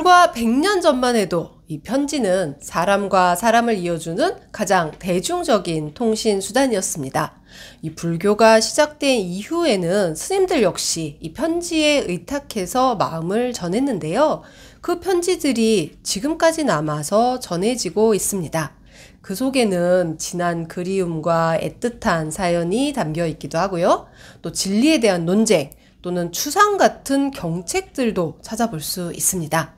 불과 100년 전만 해도 이 편지는 사람과 사람을 이어주는 가장 대중적인 통신 수단이었습니다. 이 불교가 시작된 이후에는 스님들 역시 이 편지에 의탁해서 마음을 전했는데요. 그 편지들이 지금까지 남아서 전해지고 있습니다. 그 속에는 진한 그리움과 애틋한 사연이 담겨 있기도 하고요. 또 진리에 대한 논쟁 또는 추상 같은 경책들도 찾아볼 수 있습니다.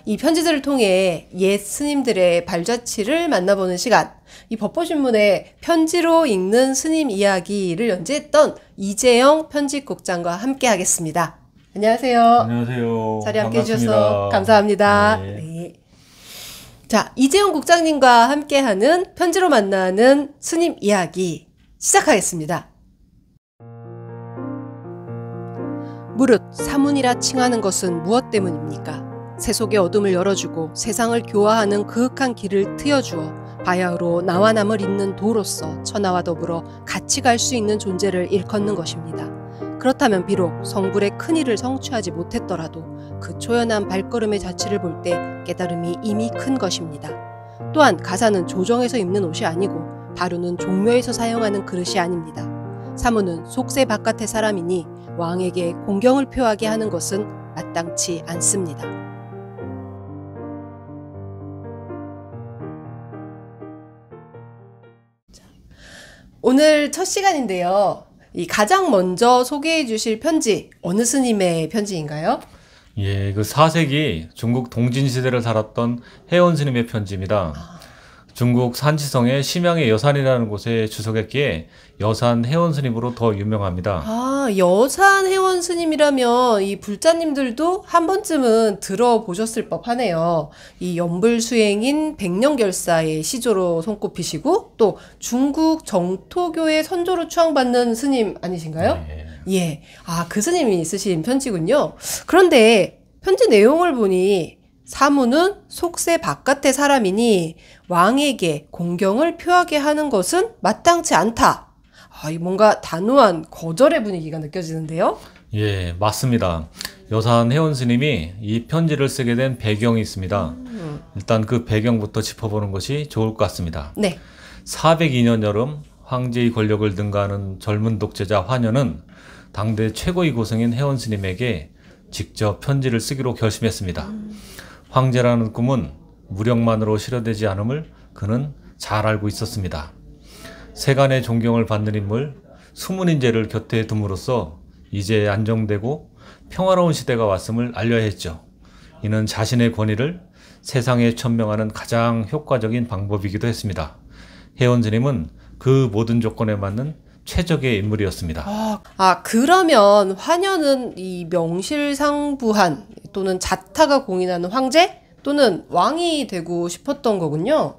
이 편지들을 통해 옛 스님들의 발자취를 만나보는 시간, 이 법보신문의 편지로 읽는 스님 이야기를 연재했던 이재영 편집국장과 함께 하겠습니다. 안녕하세요. 안녕하세요. 자리 함께 해주셔서 감사합니다. 네. 네. 자, 이재영 국장님과 함께하는 편지로 만나는 스님 이야기 시작하겠습니다. 무릇 사문이라 칭하는 것은 무엇 때문입니까? 세속의 어둠을 열어주고 세상을 교화하는 그윽한 길을 트여주어 바야흐로 나와 남을 잇는 도로서 천하와 더불어 같이 갈 수 있는 존재를 일컫는 것입니다. 그렇다면 비록 성불의 큰일을 성취하지 못했더라도 그 초연한 발걸음의 자취를 볼 때 깨달음이 이미 큰 것입니다. 또한 가사는 조정에서 입는 옷이 아니고 바루는 종묘에서 사용하는 그릇이 아닙니다. 사문은 속세 바깥의 사람이니 왕에게 공경을 표하게 하는 것은 마땅치 않습니다. 오늘 첫 시간인데요. 이 가장 먼저 소개해 주실 편지, 어느 스님의 편지인가요? 예, 그 4세기 중국 동진시대를 살았던 해원 스님의 편지입니다. 중국 산지성의 심양의 여산이라는 곳에 주석했기에 여산 해원 스님으로 더 유명합니다. 아, 여산 해원 스님이라면 이 불자님들도 한 번쯤은 들어보셨을 법하네요. 이 연불수행인 백년결사의 시조로 손꼽히시고 또 중국 정토교의 선조로 추앙받는 스님 아니신가요? 네. 예, 아, 그 스님이 쓰신 편지군요. 그런데 편지 내용을 보니 사무는 속세 바깥의 사람이니 왕에게 공경을 표하게 하는 것은 마땅치 않다. 아, 이 뭔가 단호한 거절의 분위기가 느껴지는데요. 예, 맞습니다. 여산 해원 스님이 이 편지를 쓰게 된 배경이 있습니다. 일단 그 배경부터 짚어보는 것이 좋을 것 같습니다. 네. 402년 여름 황제의 권력을 능가하는 젊은 독재자 환연은 당대 최고의 고승인 해원 스님에게 직접 편지를 쓰기로 결심했습니다. 황제라는 꿈은 무력만으로 실현되지 않음을 그는 잘 알고 있었습니다. 세간의 존경을 받는 인물, 수문인재를 곁에 둠으로써 이제 안정되고 평화로운 시대가 왔음을 알려야 했죠. 이는 자신의 권위를 세상에 천명하는 가장 효과적인 방법이기도 했습니다. 해원 스님은 그 모든 조건에 맞는 최적의 인물이었습니다. 그러면 환연은 이 명실상부한 또는 자타가 공인하는 황제 또는 왕이 되고 싶었던 거군요.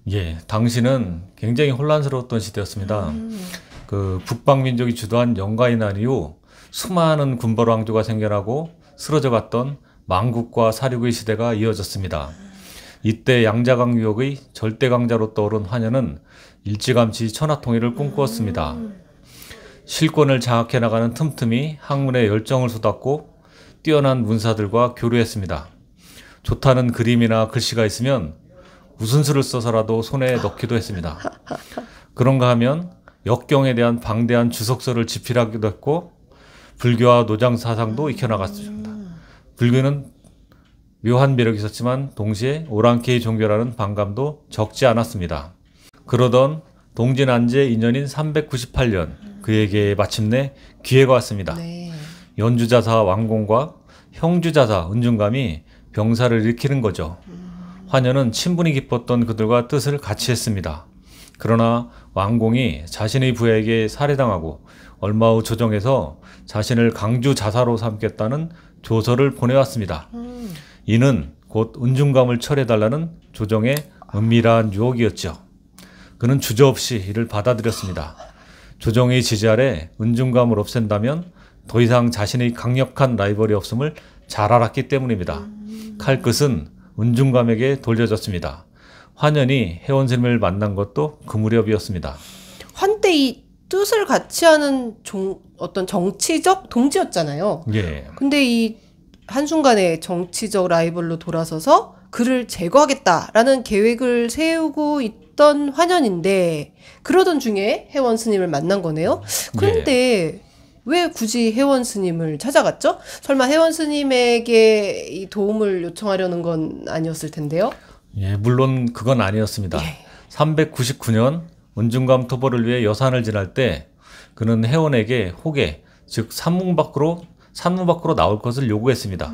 예, 당시는 굉장히 혼란스러웠던 시대였습니다. 그 북방민족이 주도한 영가의 난 이후 수많은 군벌 왕조가 생겨나고 쓰러져 갔던 망국과 사륙의 시대가 이어졌습니다. 이때 양자강 유역의 절대 강자로 떠오른 환연은 일찌감치 천하통일을 꿈꾸었습니다. 실권을 장악해 나가는 틈틈이 학문에 열정을 쏟았고 뛰어난 문사들과 교류했습니다. 좋다는 그림이나 글씨가 있으면 무슨 수를 써서라도 손에 넣기도 했습니다. 그런가 하면 역경에 대한 방대한 주석서를 집필하기도 했고 불교와 노장 사상도 익혀나갔습니다. 불교는 묘한 매력이 있었지만 동시에 오랑캐의 종교라는 반감도 적지 않았습니다. 그러던 동진 안제 2년인 398년 그에게 마침내 기회가 왔습니다. 네. 연주자사 왕공과 형주자사 은중감이 병사를 일으키는 거죠. 환연은 친분이 깊었던 그들과 뜻을 같이 했습니다. 그러나 왕공이 자신의 부하에게 살해당하고 얼마 후 조정에서 자신을 강주 자사로 삼겠다는 조서를 보내왔습니다. 이는 곧 은중감을 철해달라는 조정의 은밀한 유혹이었죠. 그는 주저없이 이를 받아들였습니다. 조정의 지지 아래 은중감을 없앤다면 더 이상 자신의 강력한 라이벌이 없음을 잘 알았기 때문입니다. 칼끝은 은중감에게 돌려졌습니다. 환연이 해원 스님을 만난 것도 그 무렵이었습니다. 한때 이 뜻을 같이 하는 어떤 정치적 동지였잖아요. 예. 근데 이 한순간에 정치적 라이벌로 돌아서서 그를 제거하겠다라는 계획을 세우고 있던 환연인데 그러던 중에 혜원 스님을 만난 거네요. 그런데 왜 굳이 혜원 스님을 찾아갔죠? 설마 혜원 스님에게 이 도움을 요청하려는 건 아니었을 텐데요. 예, 물론 그건 아니었습니다. 399년 은중감 토벌을 위해 여산을 지날 때 그는 혜원에게 호계, 즉 산문 밖으로 나올 것을 요구했습니다.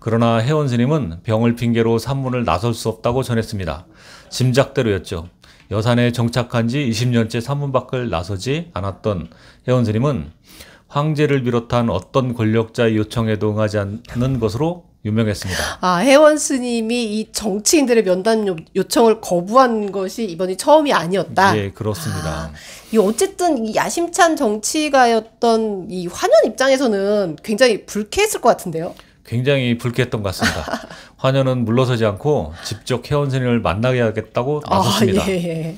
그러나 혜원 스님은 병을 핑계로 산문을 나설 수 없다고 전했습니다. 짐작대로였죠. 여산에 정착한 지 20년째 산문 밖을 나서지 않았던 혜원 스님은 황제를 비롯한 어떤 권력자의 요청에도 응하지 않는 것으로 유명했습니다. 아, 혜원 스님이 이 정치인들의 면담 요청을 거부한 것이 이번이 처음이 아니었다. 예, 그렇습니다. 이 어쨌든 이 야심찬 정치가였던 이 환연 입장에서는 굉장히 불쾌했을 것 같은데요. 굉장히 불쾌했던 것 같습니다. 환연은 물러서지 않고 직접 혜원 스님을 만나게 하겠다고 나섰습니다. 예.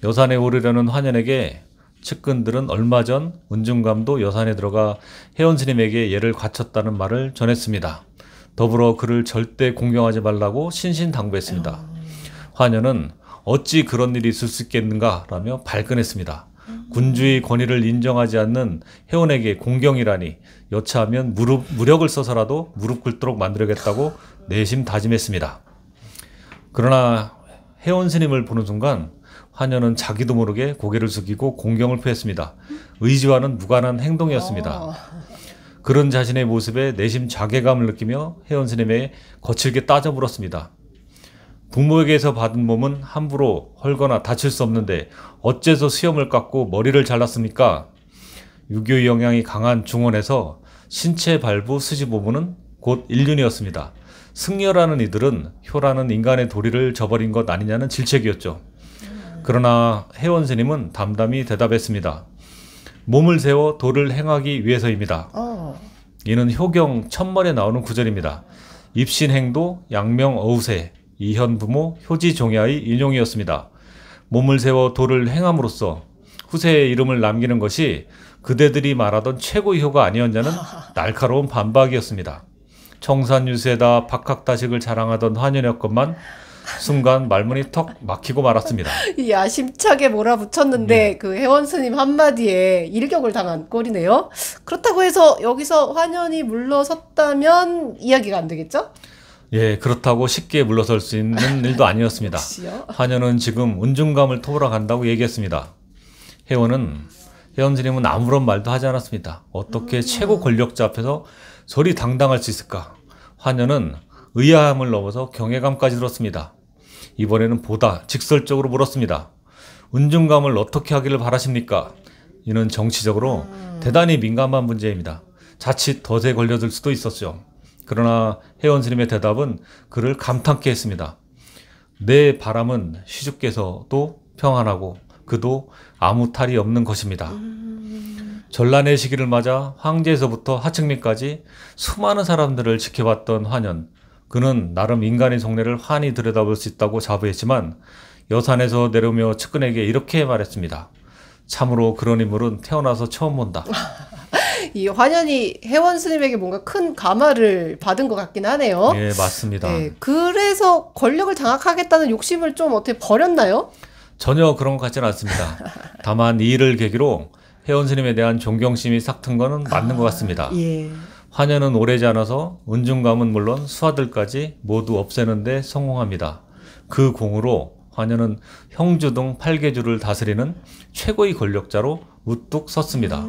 여산에 오르려는 환연에게 측근들은 얼마 전 은중감도 여산에 들어가 혜원 스님에게 예를 갖췄다는 말을 전했습니다. 더불어 그를 절대 공경하지 말라고 신신당부했습니다. 환연은 어찌 그런 일이 있을 수 있겠는가라며 발끈했습니다. 군주의 권위를 인정하지 않는 혜원에게 공경이라니 여차하면 무력을 써서라도 무릎 꿇도록 만들어야겠다고 내심 다짐했습니다. 그러나 혜원 스님을 보는 순간 환연은 자기도 모르게 고개를 숙이고 공경을 표했습니다. 의지와는 무관한 행동이었습니다. 그런 자신의 모습에 내심 자괴감을 느끼며 혜원 스님에게 거칠게 따져 물었습니다. 부모에게서 받은 몸은 함부로 헐거나 다칠 수 없는데 어째서 수염을 깎고 머리를 잘랐습니까? 유교의 영향이 강한 중원에서 신체 발부 수지보부는 곧 인륜이었습니다. 승려라는 이들은 효라는 인간의 도리를 저버린 것 아니냐는 질책이었죠. 그러나 혜원 스님은 담담히 대답했습니다. 몸을 세워 도를 행하기 위해서입니다. 이는 효경 천멀에 나오는 구절입니다. 입신행도 양명어우세 이현부모 효지종야의 인용이었습니다. 몸을 세워 도를 행함으로써 후세의 이름을 남기는 것이 그대들이 말하던 최고의 효가 아니었냐는 날카로운 반박이었습니다. 청산유세다 박학다식을 자랑하던 환연이었건만 순간 말문이 턱 막히고 말았습니다. 이 야심차게 몰아붙였는데 그 혜원 스님 한마디에 일격을 당한 꼴이네요. 그렇다고 해서 여기서 환연이 물러섰다면 이야기가 안 되겠죠? 예, 그렇다고 쉽게 물러설 수 있는 일도 아니었습니다. 환연은 지금 은중감을 토벌하 간다고 얘기했습니다. 혜원 스님은 아무런 말도 하지 않았습니다. 어떻게 최고 권력자 앞에서 저리 당당할 수 있을까? 환연은 의아함을 넘어서 경외감까지 들었습니다. 이번에는 보다 직설적으로 물었습니다. 은중감을 어떻게 하기를 바라십니까? 이는 정치적으로 대단히 민감한 문제입니다. 자칫 덫에 걸려들 수도 있었죠. 그러나 혜원 스님의 대답은 그를 감탄케 했습니다. 내 바람은 시주께서도 평안하고 그도 아무 탈이 없는 것입니다. 전란의 시기를 맞아 황제에서부터 하층민까지 수많은 사람들을 지켜봤던 환연. 그는 나름 인간의 속내를 환히 들여다볼 수 있다고 자부했지만 여산에서 내려오며 측근에게 이렇게 말했습니다. 참으로 그런 인물은 태어나서 처음 본다. 이 환연이 혜원 스님에게 뭔가 큰 감화를 받은 것 같긴 하네요. 예, 맞습니다. 네, 그래서 권력을 장악하겠다는 욕심을 좀 어떻게 버렸나요? 전혀 그런 것 같지는 않습니다. 다만 이 일을 계기로 혜원 스님에 대한 존경심이 싹튼 거는 맞는 것 같습니다. 예. 환연은 오래지 않아서 은중감은 물론 수하들까지 모두 없애는 데 성공합니다. 그 공으로 환연은 형주 등 8개주를 다스리는 최고의 권력자로 우뚝 섰습니다.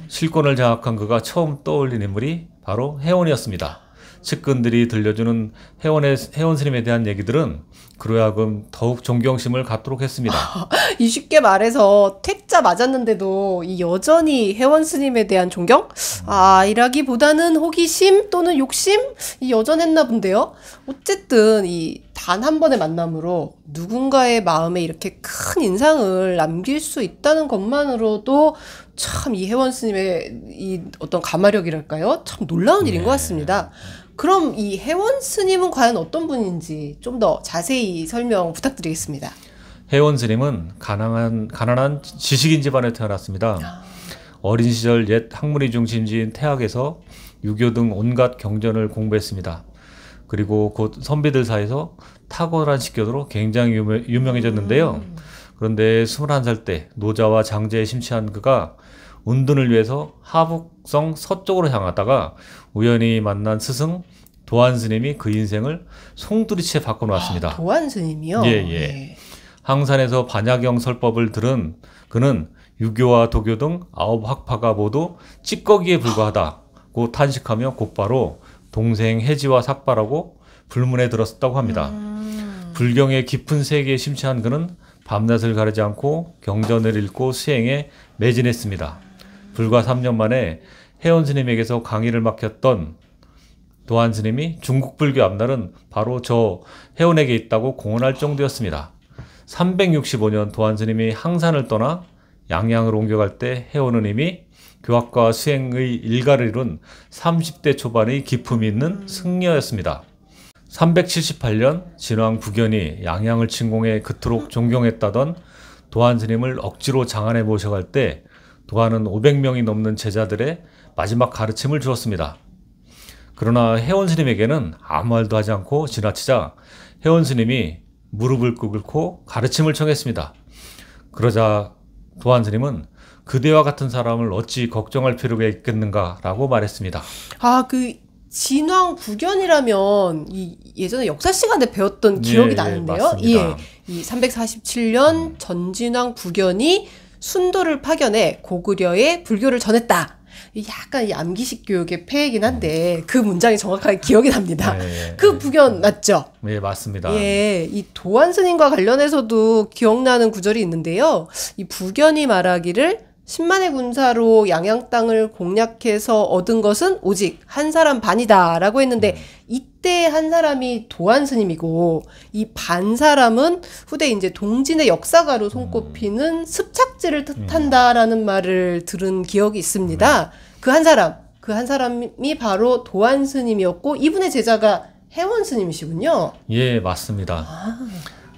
실권을 장악한 그가 처음 떠올린 인물이 바로 혜원이었습니다. 측근들이 들려주는 혜원 스님에 대한 얘기들은 그로 하여금 더욱 존경심을 갖도록 했습니다. 이 쉽게 말해서 퇴짜 맞았는데도 이 여전히 혜원 스님에 대한 존경? 이라기보다는 호기심 또는 욕심? 이 여전했나 본데요. 어쨌든 이 단 한 번의 만남으로 누군가의 마음에 이렇게 큰 인상을 남길 수 있다는 것만으로도 참 이 혜원 스님의 이 어떤 가마력이랄까요? 참 놀라운 일인 것 같습니다. 그럼 이 혜원 스님은 과연 어떤 분인지 좀 더 자세히 설명 부탁드리겠습니다. 혜원 스님은 가난한 지식인 집안에 태어났습니다. 어린 시절 옛 학문의 중심지인 태학에서 유교 등 온갖 경전을 공부했습니다. 그리고 곧 선비들 사이에서 탁월한 식견으로 굉장히 유명해졌는데요. 그런데 21살 때 노자와 장제에 심취한 그가 운둔을 위해서 하북성 서쪽으로 향하다가 우연히 만난 스승 도안 스님이 그 인생을 송두리째 바꿔놓았습니다. 도안 스님이요? 예. 네. 항산에서 반야경 설법을 들은 그는 유교와 도교 등 9학파가 모두 찌꺼기에 불과하다고 탄식하며 곧바로 동생 해지와 삭발하고 불문에 들었다고 합니다. 불경의 깊은 세계에 심취한 그는 밤낮을 가리지 않고 경전을 읽고 수행에 매진했습니다. 불과 3년 만에 해원 스님에게서 강의를 맡겼던 도안 스님이 중국 불교 앞날은 바로 저 해원에게 있다고 공언할 정도였습니다. 365년 도안 스님이 항산을 떠나 양양을 옮겨갈 때 해원은 이미 교학과 수행의 일가를 이룬 30대 초반의 기품이 있는 승려였습니다. 378년 진왕 부견이 양양을 침공해 그토록 존경했다던 도안 스님을 억지로 장안에 모셔갈 때 도안은 500명이 넘는 제자들의 마지막 가르침을 주었습니다. 그러나 해원 스님에게는 아무 말도 하지 않고 지나치자 해원 스님이 무릎을 꿇고 가르침을 청했습니다. 그러자 도안 스님은 그대와 같은 사람을 어찌 걱정할 필요가 있겠는가라고 말했습니다. 그 진왕 부견이라면 예전에 역사 시간에 배웠던 기억이 나는데요. 맞습니다. 이 347년 전진왕 부견이 순도를 파견해 고구려에 불교를 전했다. 약간 이 암기식 교육의 폐이긴 한데 그 문장이 정확하게 기억이 납니다. 그 부견 맞죠? 네, 맞습니다. 예, 이 도안 스님과 관련해서도 기억나는 구절이 있는데요. 이 부견이 말하기를 10만의 군사로 양양 땅을 공략해서 얻은 것은 오직 한 사람 반이다 라고 했는데 이때 한 사람이 도안 스님이고 이 반 사람은 후대 이제 동진의 역사가로 손꼽히는 습착지를 뜻한다라는 말을 들은 기억이 있습니다. 그 한 사람이 바로 도안 스님이었고 이분의 제자가 해원 스님이시군요. 예, 맞습니다.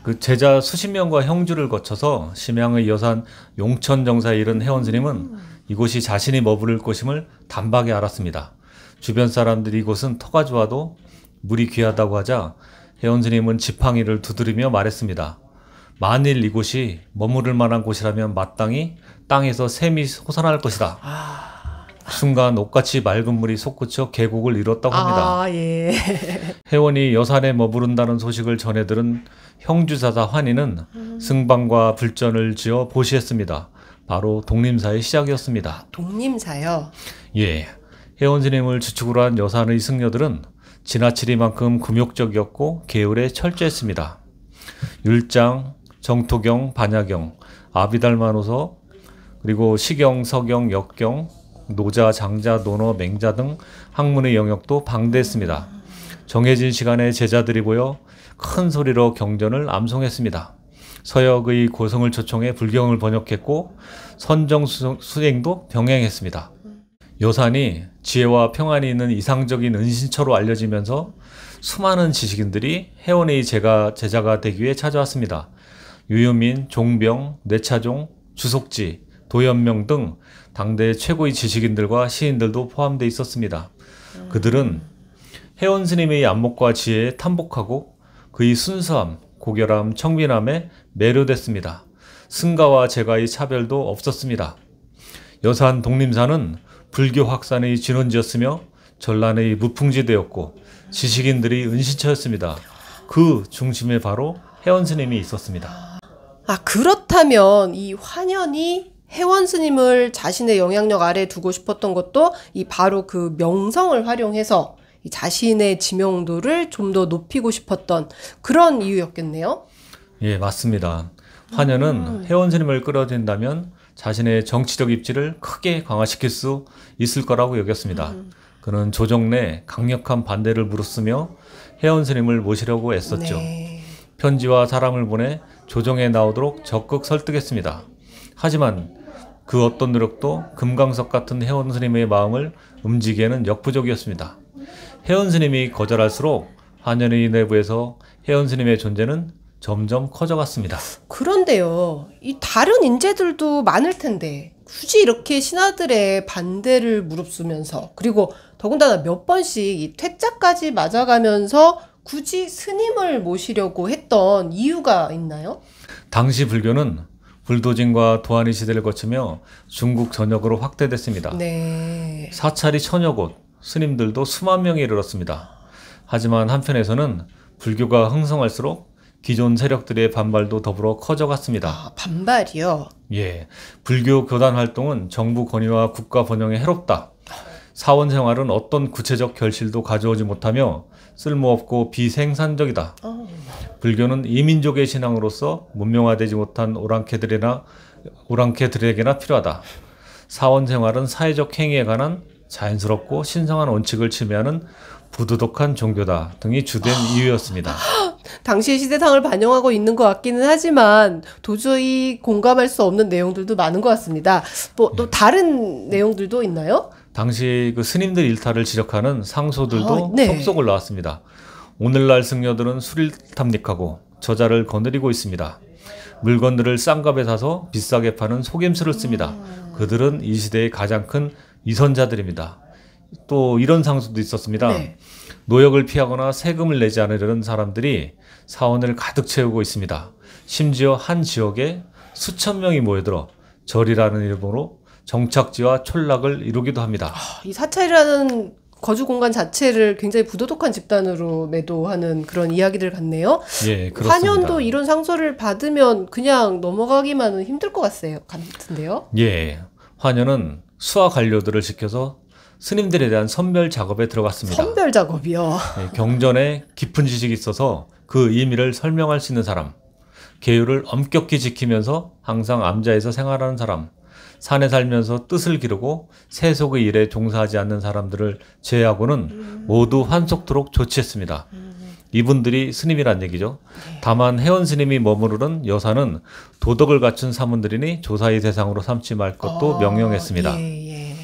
그 제자 수십 명과 형주를 거쳐서 심양의 여산 용천 정사에 이른 해원 스님은 이곳이 자신이 머무를 곳임을 단박에 알았습니다. 주변 사람들이 이곳은 터가 좋아도 물이 귀하다고 하자 해원 스님은 지팡이를 두드리며 말했습니다. 만일 이곳이 머무를 만한 곳이라면 마땅히 땅에서 샘이 솟아날 것이다. 순간 옥같이 맑은 물이 솟구쳐 계곡을 이뤘다고 합니다. 예. 해원이 여산에 머무른다는 소식을 전해들은 형주사사 환희는 승방과 불전을 지어 보시했습니다. 바로 독림사의 시작이었습니다. 독림사요? 예, 해원 스님을 주축으로 한 여산의 승려들은 지나치리만큼 굴욕적이었고 계율에 철저했습니다. 율장, 정토경, 반야경, 아비달마노서, 그리고 시경, 서경, 역경, 노자, 장자, 논어, 맹자 등 학문의 영역도 방대했습니다. 정해진 시간에 제자들이 모여 큰 소리로 경전을 암송했습니다. 서역의 고성을 초청해 불경을 번역했고 선정 수행도 병행했습니다. 여산이 지혜와 평안이 있는 이상적인 은신처로 알려지면서 수많은 지식인들이 해원의 제자가 되기 위해 찾아왔습니다. 유유민, 종병, 내차종, 주속지, 도연명 등 당대 최고의 지식인들과 시인들도 포함되어 있었습니다. 그들은 해원 스님의 안목과 지혜에 탐복하고 그의 순수함, 고결함, 청빈함에 매료됐습니다. 승가와 제가의 차별도 없었습니다. 여산 독림사는 불교 확산의 진원지였으며 전란의 무풍지대였고 지식인들이 은신처였습니다. 그 중심에 바로 해원 스님이 있었습니다. 그렇다면 이 환연이 해원 스님을 자신의 영향력 아래에 두고 싶었던 것도 이 바로 그 명성을 활용해서 이 자신의 지명도를 좀 더 높이고 싶었던 그런 이유였겠네요. 예, 맞습니다. 환연은 해원 스님을 끌어들인다면 자신의 정치적 입지를 크게 강화시킬 수 있을 거라고 여겼습니다. 그는 조정 내 강력한 반대를 무릅쓰며 해원 스님을 모시려고 애썼죠. 네. 편지와 사람을 보내 조정에 나오도록 적극 설득했습니다. 하지만 그 어떤 노력도 금강석 같은 해원 스님의 마음을 움직이기에는 역부족이었습니다. 해원 스님이 거절할수록 환연의 내부에서 해원 스님의 존재는 점점 커져갔습니다. 그런데요, 이 다른 인재들도 많을 텐데 굳이 이렇게 신하들의 반대를 무릅쓰면서 그리고 더군다나 몇 번씩 이 퇴짜까지 맞아가면서 굳이 스님을 모시려고 했던 이유가 있나요? 당시 불교는 불도진과 도안이 시대를 거치며 중국 전역으로 확대됐습니다. 네. 사찰이 천여 곳, 스님들도 수만 명에 이르렀습니다. 하지만 한편에서는 불교가 흥성할수록 기존 세력들의 반발도 더불어 커져갔습니다. 아, 반발이요? 예, 불교 교단 활동은 정부 권위와 국가 번영에 해롭다. 사원 생활은 어떤 구체적 결실도 가져오지 못하며 쓸모없고 비생산적이다. 불교는 이민족의 신앙으로서 문명화되지 못한 오랑캐들에게나 필요하다. 사원 생활은 사회적 행위에 관한 자연스럽고 신성한 원칙을 침해하는 부도덕한 종교다 등이 주된 이유였습니다. 당시의 시대상을 반영하고 있는 것 같기는 하지만 도저히 공감할 수 없는 내용들도 많은 것 같습니다. 뭐 또 다른 내용들도 있나요? 당시 그 스님들 일탈을 지적하는 상소들도 네. 속속을 나왔습니다. 오늘날 승려들은 술을 탐닉하고 저자를 거느리고 있습니다. 물건들을 싼 값에 사서 비싸게 파는 속임수를 씁니다. 그들은 이 시대의 가장 큰 위선자들입니다. 또 이런 상소도 있었습니다. 네. 노역을 피하거나 세금을 내지 않으려는 사람들이 사원을 가득 채우고 있습니다. 심지어 한 지역에 수천 명이 모여들어 절이라는 이름으로 정착지와 촌락을 이루기도 합니다. 이 사찰이라는 거주 공간 자체를 굉장히 부도덕한 집단으로 매도하는 그런 이야기들 같네요. 예, 그렇습니다. 환연도 이런 상소를 받으면 그냥 넘어가기만은 힘들 것 같은데요? 예, 환연은 수하 관료들을 시켜서 스님들에 대한 선별 작업에 들어갔습니다. 선별 작업이요. 예, 경전에 깊은 지식이 있어서 그 의미를 설명할 수 있는 사람, 계율을 엄격히 지키면서 항상 암자에서 생활하는 사람, 산에 살면서 뜻을 기르고 세속의 일에 종사하지 않는 사람들을 제외하고는 모두 환속토록 조치했습니다. 이분들이 스님이란 얘기죠. 다만 회원 스님이 머무르는 여사는 도덕을 갖춘 사문들이니 조사의 대상으로 삼지 말 것도 명령했습니다. 예.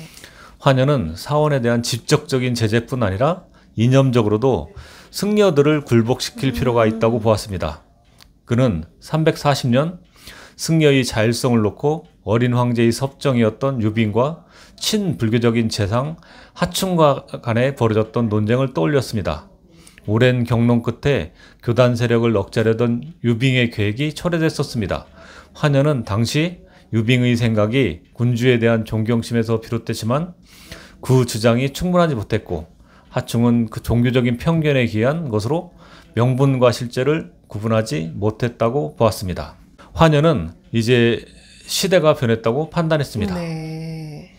환연은 사원에 대한 직접적인 제재뿐 아니라 이념적으로도 승려들을 굴복시킬 필요가 있다고 보았습니다. 그는 340년 승려의 자율성을 놓고 어린 황제의 섭정이었던 유빈과 친불교적인 재상 하충과 간에 벌어졌던 논쟁을 떠올렸습니다. 오랜 경론 끝에 교단 세력을 억제하려던 유빙의 계획이 철회됐었습니다. 환연은 당시 유빙의 생각이 군주에 대한 존경심에서 비롯됐지만 그 주장이 충분하지 못했고 하충은 그 종교적인 편견에 기한 것으로 명분과 실제를 구분하지 못했다고 보았습니다. 환연은 이제 시대가 변했다고 판단했습니다. 네.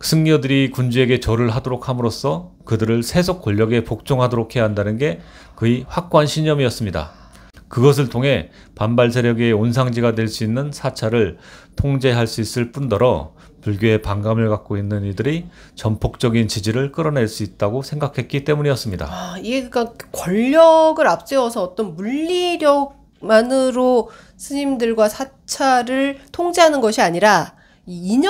승려들이 군주에게 절을 하도록 함으로써 그들을 세속 권력에 복종하도록 해야 한다는 게 그의 확고한 신념이었습니다. 그것을 통해 반발 세력의 온상지가 될 수 있는 사찰을 통제할 수 있을 뿐더러 불교에 반감을 갖고 있는 이들이 전폭적인 지지를 끌어낼 수 있다고 생각했기 때문이었습니다. 이게 그러니까 권력을 앞세워서 어떤 물리력만으로 스님들과 사찰을 통제하는 것이 아니라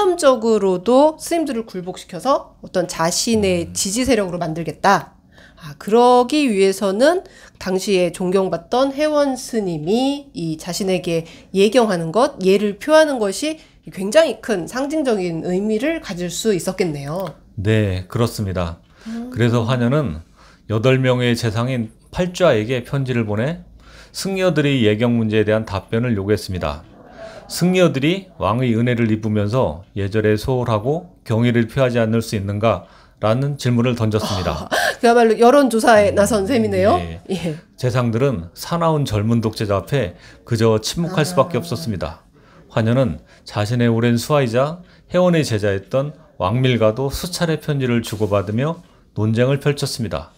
이념적으로도 스님들을 굴복시켜서 어떤 자신의 지지 세력으로 만들겠다. 그러기 위해서는 당시에 존경받던 회원 스님이 이 자신에게 예경하는 것, 예를 표하는 것이 굉장히 큰 상징적인 의미를 가질 수 있었겠네요. 네, 그렇습니다. 그래서 환연은 8명의 재상인 팔좌에게 편지를 보내 승려들의 예경 문제에 대한 답변을 요구했습니다. 승려들이 왕의 은혜를 입으면서 예절에 소홀하고 경의를 표하지 않을 수 있는가? 라는 질문을 던졌습니다. 그야말로 여론조사에 나선 셈이네요. 예. 예. 재상들은 사나운 젊은 독재자 앞에 그저 침묵할 수밖에 없었습니다. 환연은 자신의 오랜 수하이자 회원의 제자였던 왕밀과도 수차례 편지를 주고받으며 논쟁을 펼쳤습니다.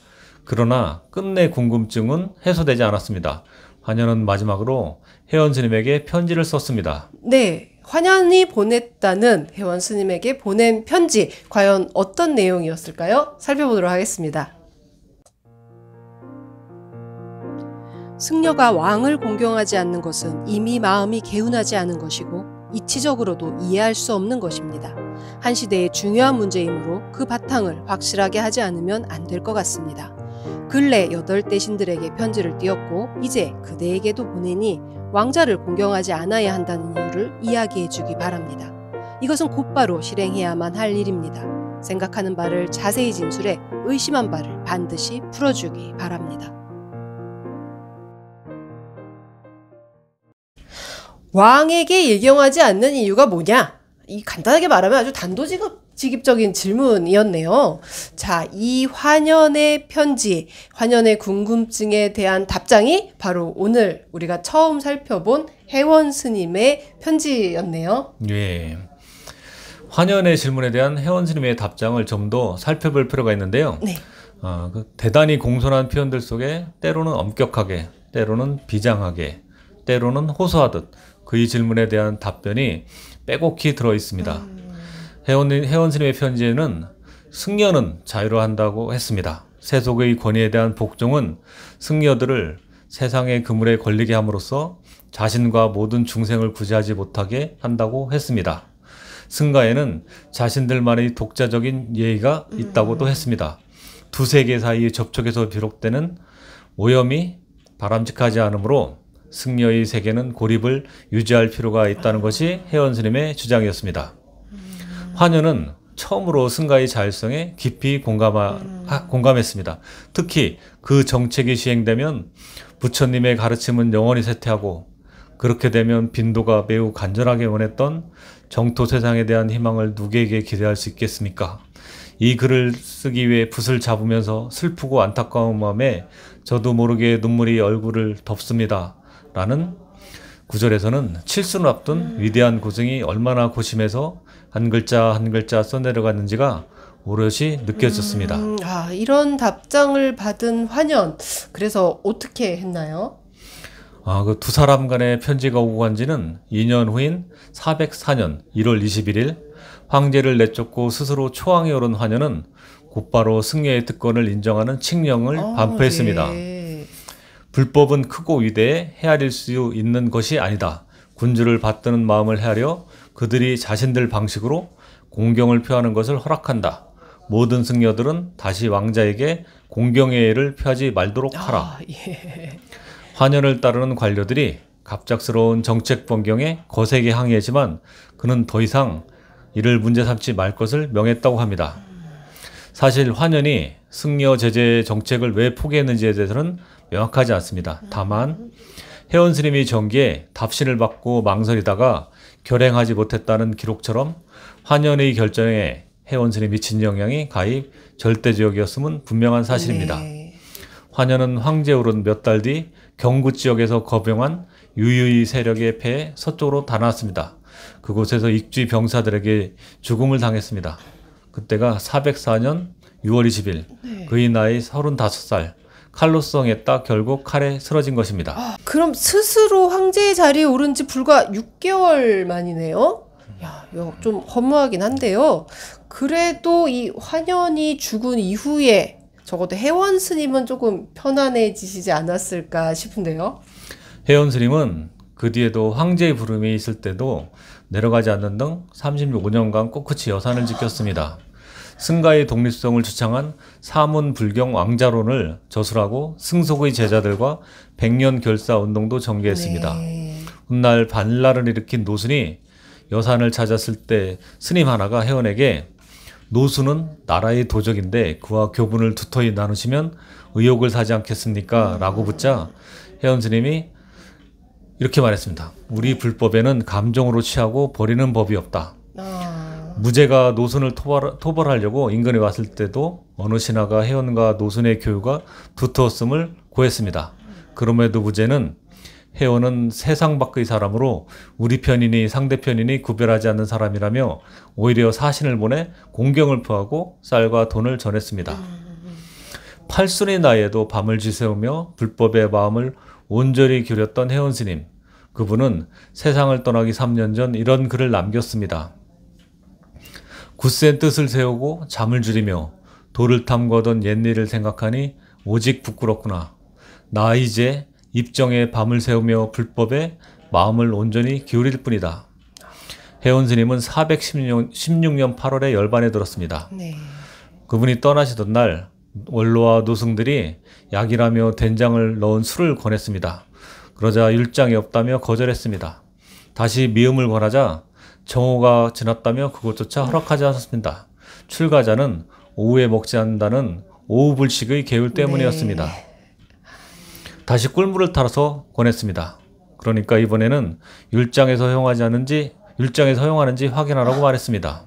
그러나 끝내 궁금증은 해소되지 않았습니다. 환연은 마지막으로 회원 스님에게 편지를 썼습니다. 네. 환연이 보냈다는 회원 스님에게 보낸 편지, 과연 어떤 내용이었을까요? 살펴보도록 하겠습니다. 승려가 왕을 공경하지 않는 것은 이미 마음이 개운하지 않은 것이고 이치적으로도 이해할 수 없는 것입니다. 한 시대의 중요한 문제이므로 그 바탕을 확실하게 하지 않으면 안 될 것 같습니다. 근래 8대신들에게 편지를 띄었고 이제 그대에게도 보내니 왕자를 공경하지 않아야 한다는 이유를 이야기해 주기 바랍니다. 이것은 곧바로 실행해야만 할 일입니다. 생각하는 바를 자세히 진술해 의심한 바를 반드시 풀어주기 바랍니다. 왕에게 일경하지 않는 이유가 뭐냐? 이 간단하게 말하면 아주 단도직입적인 질문이었네요. 자, 이 환연의 편지, 환연의 궁금증에 대한 답장이 바로 오늘 우리가 처음 살펴본 혜원 스님의 편지였네요. 예. 환연의 질문에 대한 혜원 스님의 답장을 좀 더 살펴볼 필요가 있는데요. 네. 대단히 공손한 표현들 속에 때로는 엄격하게, 때로는 비장하게, 때로는 호소하듯 그의 질문에 대한 답변이 빼곡히 들어 있습니다. 혜원 스님의 편지에는 승려는 자유로 한다고 했습니다. 세속의 권위에 대한 복종은 승려들을 세상의 그물에 걸리게 함으로써 자신과 모든 중생을 구제하지 못하게 한다고 했습니다. 승가에는 자신들만의 독자적인 예의가 있다고도 했습니다. 두 세계 사이의 접촉에서 비롯되는 오염이 바람직하지 않으므로 승려의 세계는 고립을 유지할 필요가 있다는 것이 혜원 스님의 주장이었습니다. 환연은 처음으로 승가의 자율성에 깊이 공감했습니다. 특히 그 정책이 시행되면 부처님의 가르침은 영원히 쇠퇴하고 그렇게 되면 빈도가 매우 간절하게 원했던 정토 세상에 대한 희망을 누구에게 기대할 수 있겠습니까? 이 글을 쓰기 위해 붓을 잡으면서 슬프고 안타까운 마음에 저도 모르게 눈물이 얼굴을 덮습니다. 라는 구절에서는 칠순을 앞둔 위대한 고생이 얼마나 고심해서 한 글자 한 글자 써내려갔는지가 오롯이 느껴졌습니다. 이런 답장을 받은 환연, 그래서 어떻게 했나요? 그 두 사람 간의 편지가 오고 간 지는 2년 후인 404년 1월 21일 황제를 내쫓고 스스로 초항에 오른 환연은 곧바로 승려의 특권을 인정하는 칙령을 반포했습니다. 네. 불법은 크고 위대해 헤아릴 수 있는 것이 아니다. 군주를 받드는 마음을 헤아려 그들이 자신들 방식으로 공경을 표하는 것을 허락한다. 모든 승려들은 다시 왕자에게 공경의 예를 표하지 말도록 하라. 예. 환연을 따르는 관료들이 갑작스러운 정책 변경에 거세게 항의했지만 그는 더 이상 이를 문제 삼지 말 것을 명했다고 합니다. 사실 환연이 승려 제재 정책을 왜 포기했는지에 대해서는 명확하지 않습니다. 다만 혜원 스님이 정기에 답신을 받고 망설이다가 결행하지 못했다는 기록처럼 환연의 결정에 혜원 스님이 미친 영향이 가히 절대적이었음은 분명한 사실입니다. 네. 환연은 황제 오른 몇 달 뒤 경구 지역에서 거병한 유유히 세력에 패해 서쪽으로 다나왔습니다. 그곳에서 익쥐 병사들에게 죽음을 당했습니다. 그때가 404년 6월 20일, 네. 그의 나이 35살, 칼로 수성했다 결국 칼에 쓰러진 것입니다. 그럼 스스로 황제의 자리에 오른 지 불과 6개월 만이네요? 야, 이거 좀 허무하긴 한데요. 그래도 이 환연이 죽은 이후에 적어도 혜원 스님은 조금 편안해지시지 않았을까 싶은데요. 혜원 스님은 그 뒤에도 황제의 부름이 있을 때도 내려가지 않는 등 35년간 꿋꿋이 여산을 지켰습니다. 승가의 독립성을 주창한 사문불경 왕자론을 저술하고 승속의 제자들과 백년 결사 운동도 전개했습니다. 네. 훗날 반란을 일으킨 노순이 여산을 찾았을 때 스님 하나가 혜원에게 노순은 나라의 도적인데 그와 교분을 두터이 나누시면 의욕을 사지 않겠습니까? 라고 묻자 혜원 스님이 이렇게 말했습니다. 우리 불법에는 감정으로 취하고 버리는 법이 없다. 무제가 노순을 토벌하려고 인근에 왔을 때도 어느 신하가 혜원과 노순의 교우가 두터웠음을 고했습니다. 그럼에도 무제는 혜원은 세상 밖의 사람으로 우리 편이니 상대편이니 구별하지 않는 사람이라며 오히려 사신을 보내 공경을 표하고 쌀과 돈을 전했습니다. 8순의 나이에도 밤을 지새우며 불법의 마음을 온전히 기울였던 혜원 스님. 그분은 세상을 떠나기 3년 전 이런 글을 남겼습니다. 굳센 뜻을 세우고 잠을 줄이며 도를 탐구하던 옛일을 생각하니 오직 부끄럽구나. 나 이제 입정에 밤을 새우며 불법에 마음을 온전히 기울일 뿐이다. 혜원 스님은 416년 8월에 열반에 들었습니다. 네. 그분이 떠나시던 날 원로와 노승들이 약이라며 된장을 넣은 술을 권했습니다. 그러자 율장이 없다며 거절했습니다. 다시 미음을 권하자 정오가 지났다며 그것조차 허락하지 않았습니다. 출가자는 오후에 먹지 않는다는 오후 불식의 계율 때문이었습니다. 네. 다시 꿀물을 타서 권했습니다. 그러니까 이번에는 율장에서 허용하는지 확인하라고 말했습니다.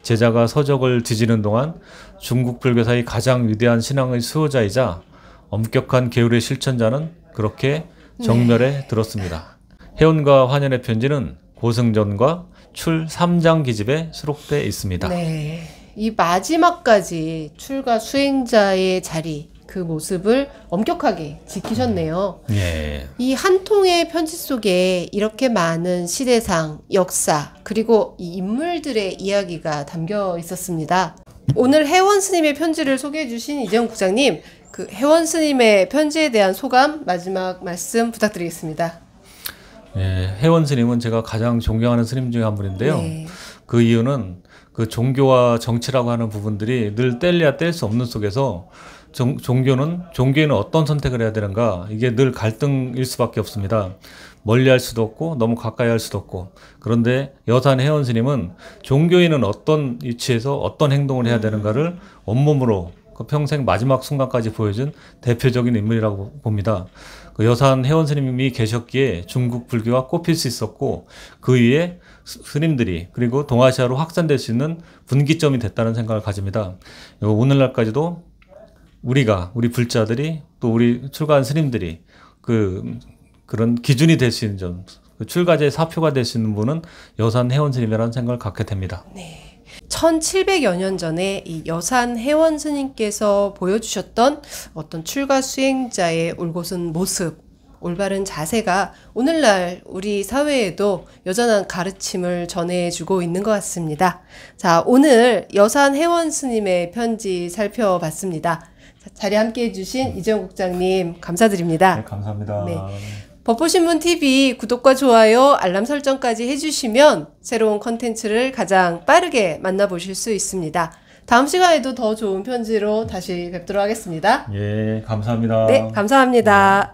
제자가 서적을 뒤지는 동안 중국 불교사의 가장 위대한 신앙의 수호자이자 엄격한 계율의 실천자는 그렇게 정멸에 들었습니다. 해원과 화년의 편지는 고승전과 출 3장 기집에 수록되어 있습니다. 네. 이 마지막까지 출가 수행자의 자리, 그 모습을 엄격하게 지키셨네요. 예. 이 한 통의 편지 속에 이렇게 많은 시대상, 역사, 그리고 이 인물들의 이야기가 담겨 있었습니다. 오늘 혜원 스님의 편지를 소개해 주신 이재용 국장님, 그 혜원 스님의 편지에 대한 소감 마지막 말씀 부탁드리겠습니다. 예, 혜원 스님은 제가 가장 존경하는 스님 중에 한 분인데요. 네. 그 이유는 그 종교와 정치라고 하는 부분들이 늘 뗄래야 뗄 수 없는 속에서 종교에는 어떤 선택을 해야 되는가, 이게 늘 갈등일 수밖에 없습니다. 멀리 할 수도 없고 너무 가까이 할 수도 없고. 그런데 여산 혜원 스님은 종교인은 어떤 위치에서 어떤 행동을 해야 되는가를 온몸으로 그 평생 마지막 순간까지 보여준 대표적인 인물이라고 봅니다. 그 여산 혜원 스님이 계셨기에 중국 불교가 꼽힐 수 있었고, 그 위에 스님들이 그리고 동아시아로 확산될 수 있는 분기점이 됐다는 생각을 가집니다. 오늘날까지도 우리 불자들이 또 우리 출가한 스님들이 그런 기준이 될 수 있는 점, 출가자의 사표가 될 수 있는 분은 여산 혜원 스님이라는 생각을 갖게 됩니다. 네. 1700여 년 전에 이 여산 혜원 스님께서 보여주셨던 어떤 출가 수행자의 올곧은 모습, 올바른 자세가 오늘날 우리 사회에도 여전한 가르침을 전해주고 있는 것 같습니다. 자, 오늘 여산 혜원 스님의 편지 살펴봤습니다. 자리에 함께 해주신 이재용 국장님 감사드립니다. 네, 감사합니다. 네. 법보신문TV 구독과 좋아요, 알람 설정까지 해주시면 새로운 컨텐츠를 가장 빠르게 만나보실 수 있습니다. 다음 시간에도 더 좋은 편지로 다시 뵙도록 하겠습니다. 예, 감사합니다. 네, 감사합니다.